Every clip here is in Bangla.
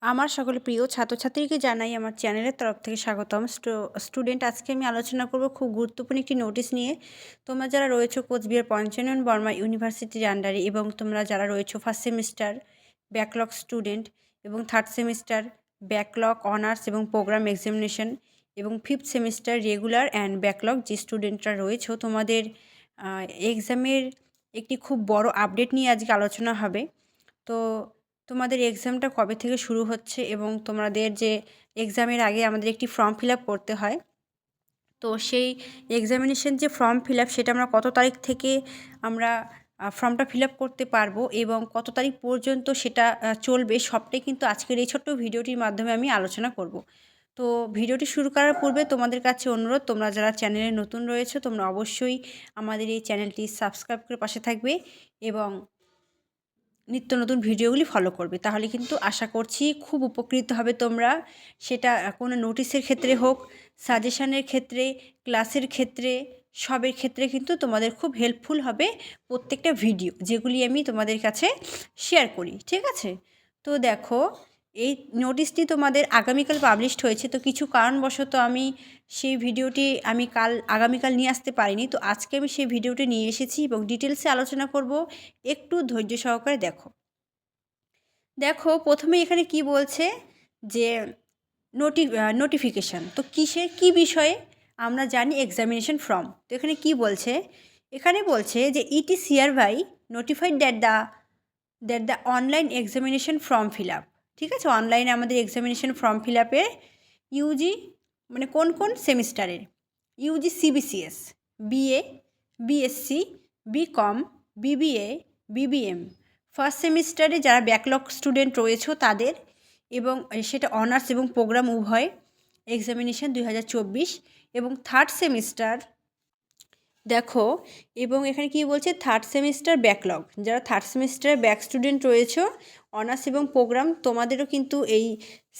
আমার সকল প্রিয় ছাত্রছাত্রীকে জানাই আমার চ্যানেলের তরফ থেকে স্বাগতম। স্টুডেন্ট, আজকে আমি আলোচনা করব খুব গুরুত্বপূর্ণ একটি নোটিশ নিয়ে। তোমরা যারা রয়েছো কোচবিহার পঞ্চানন বর্মা ইউনিভার্সিটির আন্ডারে এবং তোমরা যারা রয়েছো ফার্স্ট সেমিস্টার ব্যাকলগ স্টুডেন্ট এবং থার্ড সেমিস্টার ব্যাকলগ অনার্স এবং প্রোগ্রাম এক্সামিনেশন এবং fifth semester regular and backlog যে স্টুডেন্টরা রয়েছো, তোমাদের এক্সামের একটি খুব বড় আপডেট নিয়ে আজকে আলোচনা হবে। তো তোমাদের এক্সামটা কবে থেকে শুরু হচ্ছে এবং তোমাদের যে এক্সামের আগে আমাদের একটি ফর্ম ফিল আপ করতে হয়, তো সেই এক্সামিনেশন যে ফর্ম ফিল আপ সেটা আমরা কত তারিখ থেকে আমরা ফর্মটা ফিল আপ করতে পারবো এবং কত তারিখ পর্যন্ত সেটা চলবে, সবটাই কিন্তু আজকের এই ছোট্ট ভিডিওটির মাধ্যমে আমি আলোচনা করব। তো ভিডিওটি শুরু করার পূর্বে তোমাদের কাছে অনুরোধ, তোমরা যারা চ্যানেলে নতুন রয়েছে তোমরা অবশ্যই আমাদের এই চ্যানেলটি সাবস্ক্রাইব করে পাশে থাকবে এবং নিত্য নতুন ভিডিওগুলি ফলো করবে। তাহলে কিন্তু আশা করছি খুব উপকৃত হবে তোমরা, সেটা কোনো নোটিশের ক্ষেত্রে হোক, সাজেশনের ক্ষেত্রে, ক্লাসের ক্ষেত্রে, সবের ক্ষেত্রে কিন্তু তোমাদের খুব হেল্পফুল হবে প্রত্যেকটা ভিডিও যেগুলি আমি তোমাদের কাছে শেয়ার করি। ঠিক আছে? তো দেখো, এই নোটিশটি তোমাদের আগামীকাল পাবলিশড হয়েছে। তো কিছু কারণবশত আমি সেই ভিডিওটি আগামীকাল নিয়ে আসতে পারিনি। তো আজকে আমি সেই ভিডিওটি নিয়ে এসেছি এবং ডিটেলসে আলোচনা করব। একটু ধৈর্য সহকারে দেখো। দেখো, প্রথমে এখানে কি বলছে যে নোটিফিকেশান। তো কি বিষয়ে আমরা জানি এক্সামিনেশন ফর্ম। তো এখানে কি বলছে, এখানে বলছে যে it is hereby notified that the online examination form fill up. ঠিক আছে, অনলাইনে আমাদের এক্সামিনেশন ফর্ম ফিল আপে ইউজি মানে কোন কোন সেমিস্টারের, UG CBCS, BA, BSc, BCom, BBA, BBM, first সেমিস্টারে যারা ব্যাকলগ স্টুডেন্ট রয়েছে তাদের, এবং সেটা অনার্স এবং প্রোগ্রাম উভয় এক্সামিনেশন 2024, এবং থার্ড সেমিস্টার দেখো, এবং এখানে কি বলছে থার্ড সেমিস্টার ব্যাকলগ, যারা থার্ড সেমিস্টার ব্যাক স্টুডেন্ট রয়েছে অনার্স এবং প্রোগ্রাম, তোমাদেরও কিন্তু এই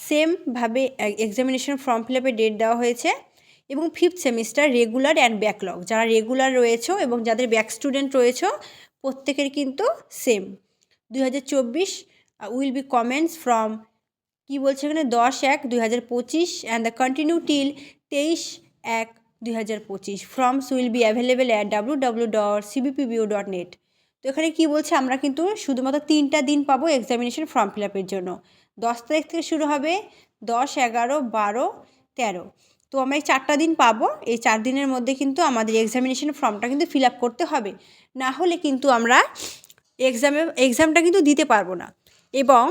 সেমভাবে এক্সামিনেশন ফর্ম ফিল আপের ডেট দেওয়া হয়েছে। এবং fifth semester regular and backlog, যারা রেগুলার রয়েছে এবং যাদের ব্যাক স্টুডেন্ট রয়েছে প্রত্যেকের কিন্তু same 2024 will be comments from, কি বলছে এখানে 10/1/2025 and the continue till 23/1/2025। Forms will be available at www.cbpbo.net। তো এখানে কি বলছে, আমরা কিন্তু শুধুমাত্র 3টা দিন পাবো এক্সামিনেশন ফর্ম ফিল আপের জন্য। 10 তারিখ থেকে শুরু হবে, 10, 11, 12, 13। তো আমরা এই 4টা দিন পাবো। এই 4 দিনের মধ্যে কিন্তু আমাদের এক্সামিনেশন ফর্মটা কিন্তু ফিল আপ করতে হবে, না হলে কিন্তু আমরা এক্সামটা কিন্তু দিতে পারবো না। এবং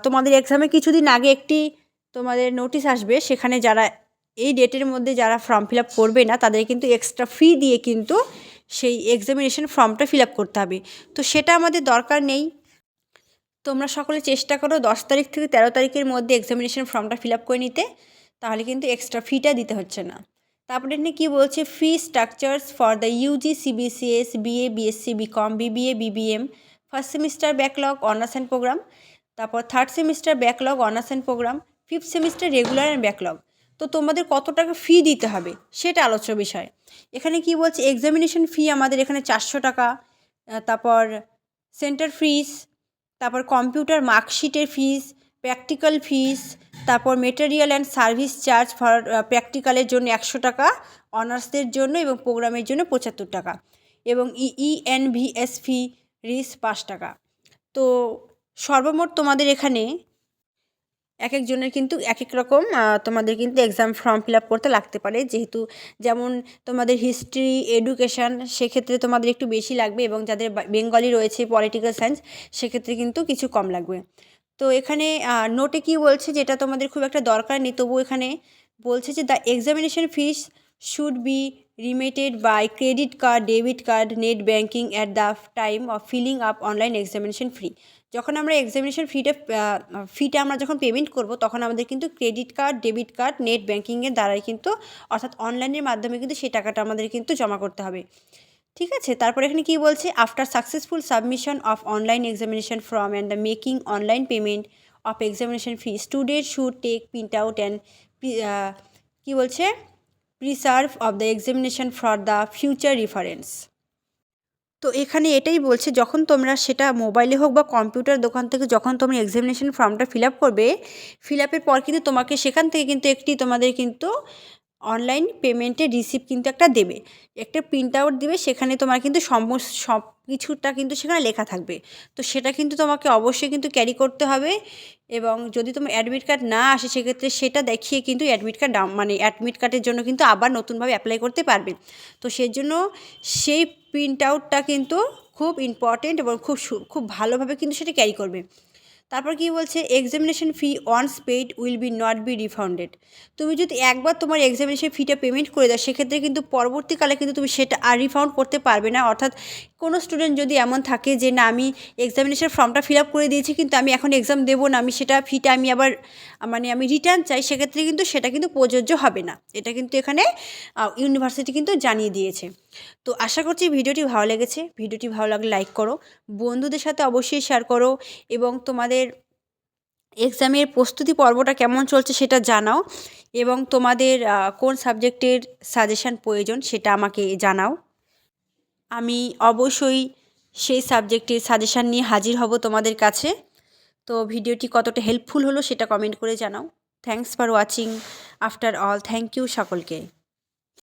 তোমাদের এক্সামে কিছুদিন আগে একটি তোমাদের নোটিশ আসবে, সেখানে যারা এই ডেটের মধ্যে যারা ফর্ম ফিল আপ করবে না তাদের কিন্তু এক্সট্রা ফি দিয়ে কিন্তু সেই এক্সামিনেশন ফর্মটা ফিল আপ করতে হবে। তো সেটা আমাদের দরকার নেই। তোমরা সকলে চেষ্টা করো 10 তারিখ থেকে 13 তারিখের মধ্যে এক্সামিনেশন ফর্মটা ফিল আপ করে নিতে, তাহলে কিন্তু এক্সট্রা ফিটা দিতে হচ্ছে না। তারপরে এখানে কী বলছে, fee structures for the UG CBCS BA BSc BCom BBA BBM first semester backlog honours and programme, তারপর third semester backlog honours and programme, fifth semester regular and backlog. তো তোমাদের কত টাকা ফি দিতে হবে সেটা আলোচ্য বিষয়। এখানে কি বলছে, এক্সামিনেশন ফি আমাদের এখানে 400 টাকা, তারপর সেন্টার ফিস, তারপর কম্পিউটার মার্কশিটের ফিস, প্র্যাকটিক্যাল ফিস, তারপর material and service charge for প্র্যাকটিক্যালের জন্য 100 টাকা, অনার্সদের জন্য এবং প্রোগ্রামের জন্য 75 টাকা, এবং ইএনভিএস ফি রিস 5 টাকা। তো সর্বমোট তোমাদের এখানে এক একজনের কিন্তু এক এক রকম তোমাদের কিন্তু এক্সাম ফর্ম ফিল আপ করতে লাগতে পারে। যেহেতু যেমন তোমাদের হিস্ট্রি, এডুকেশান সেক্ষেত্রে তোমাদের একটু বেশি লাগবে, এবং যাদের বেঙ্গলি রয়েছে পলিটিক্যাল সায়েন্স সেক্ষেত্রে কিন্তু কিছু কম লাগবে। তো এখানে নোটে কি বলছে, যেটা তোমাদের খুব একটা দরকার নেই, তবু এখানে বলছে যে the examination fees should be remitted by credit card, debit card, net banking at the time of filling up online examination fee. যখন আমরা এক্সামিনেশন ফিটা আমরা যখন পেমেন্ট করব, তখন আমাদের কিন্তু credit card, debit card, net ব্যাঙ্কিংয়ের দ্বারাই কিন্তু, অর্থাৎ অনলাইনের মাধ্যমে কিন্তু সেই টাকাটা আমাদের কিন্তু জমা করতে হবে। ঠিক আছে, তারপরে এখানে কি বলছে, after successful submission of online examination form and the making online payment of examination fee, student should take print out and কী বলছে preserve of the examination for the future reference. তো এখানে এটাই বলছে, যখন তোমরা সেটা মোবাইলে হোক বা কম্পিউটার দোকান থেকে যখন তোমরা এক্সামিনেশন ফর্মটা ফিল আপ করবে, ফিল আপের পর কিন্তু তোমাকে সেখান থেকে কিন্তু একটি তোমাদের কিন্তু অনলাইন পেমেন্টের রিসিপ্ট কিন্তু একটা দেবে, একটা প্রিন্ট আউট দেবে, সেখানে তোমার কিন্তু সব কিছুটা কিন্তু সেখানে লেখা থাকবে। তো সেটা কিন্তু তোমাকে অবশ্যই কিন্তু ক্যারি করতে হবে, এবং যদি তোমার অ্যাডমিট কার্ড না আসে সেক্ষেত্রে সেটা দেখিয়ে কিন্তু অ্যাডমিট কার্ড মানে অ্যাডমিট কার্ডের জন্য কিন্তু আবার নতুনভাবে অ্যাপ্লাই করতে পারবে। তো সেজন্য সেই প্রিন্ট আউটটা কিন্তু খুব ইম্পর্টেন্ট এবং খুব ভালোভাবে কিন্তু সেটা ক্যারি করবে। তারপর কি বলছে, examination fee once paid will be not be refunded. তুমি যদি একবার তোমার এক্সামিনেশন ফিটা পেমেন্ট করে দাও, সেক্ষেত্রে কিন্তু পরবর্তীকালে কিন্তু তুমি সেটা আর রিফাউন্ড করতে পারবে না। অর্থাৎ কোনো স্টুডেন্ট যদি এমন থাকে যে না, আমি এক্সামিনেশন ফর্মটা ফিল আপ করে দিয়েছি কিন্তু আমি এখন এক্সাম দেবো না, আমি সেটা ফিটা আমি আবার আমি রিটার্ন চাই, সেক্ষেত্রে কিন্তু সেটা কিন্তু প্রযোজ্য হবে না। এটা কিন্তু এখানে ইউনিভার্সিটি কিন্তু জানিয়ে দিয়েছে। তো আশা করছি ভিডিওটি ভালো লেগেছে। ভিডিওটি ভালো লাগলে লাইক করো, বন্ধুদের সাথে অবশ্যই শেয়ার করো, এবং তোমাদের এক্সামের প্রস্তুতি পর্বটা কেমন চলছে সেটা জানাও, এবং তোমাদের কোন সাবজেক্টের সাজেশান প্রয়োজন সেটা আমাকে জানাও। আমি অবশ্যই সেই সাবজেক্টের সাজেশান নিয়ে হাজির হব তোমাদের কাছে। তো ভিডিওটি কতটা হেল্পফুল হলো সেটা কমেন্ট করে জানাও। Thanks for watching. After all, thank you সকলকে।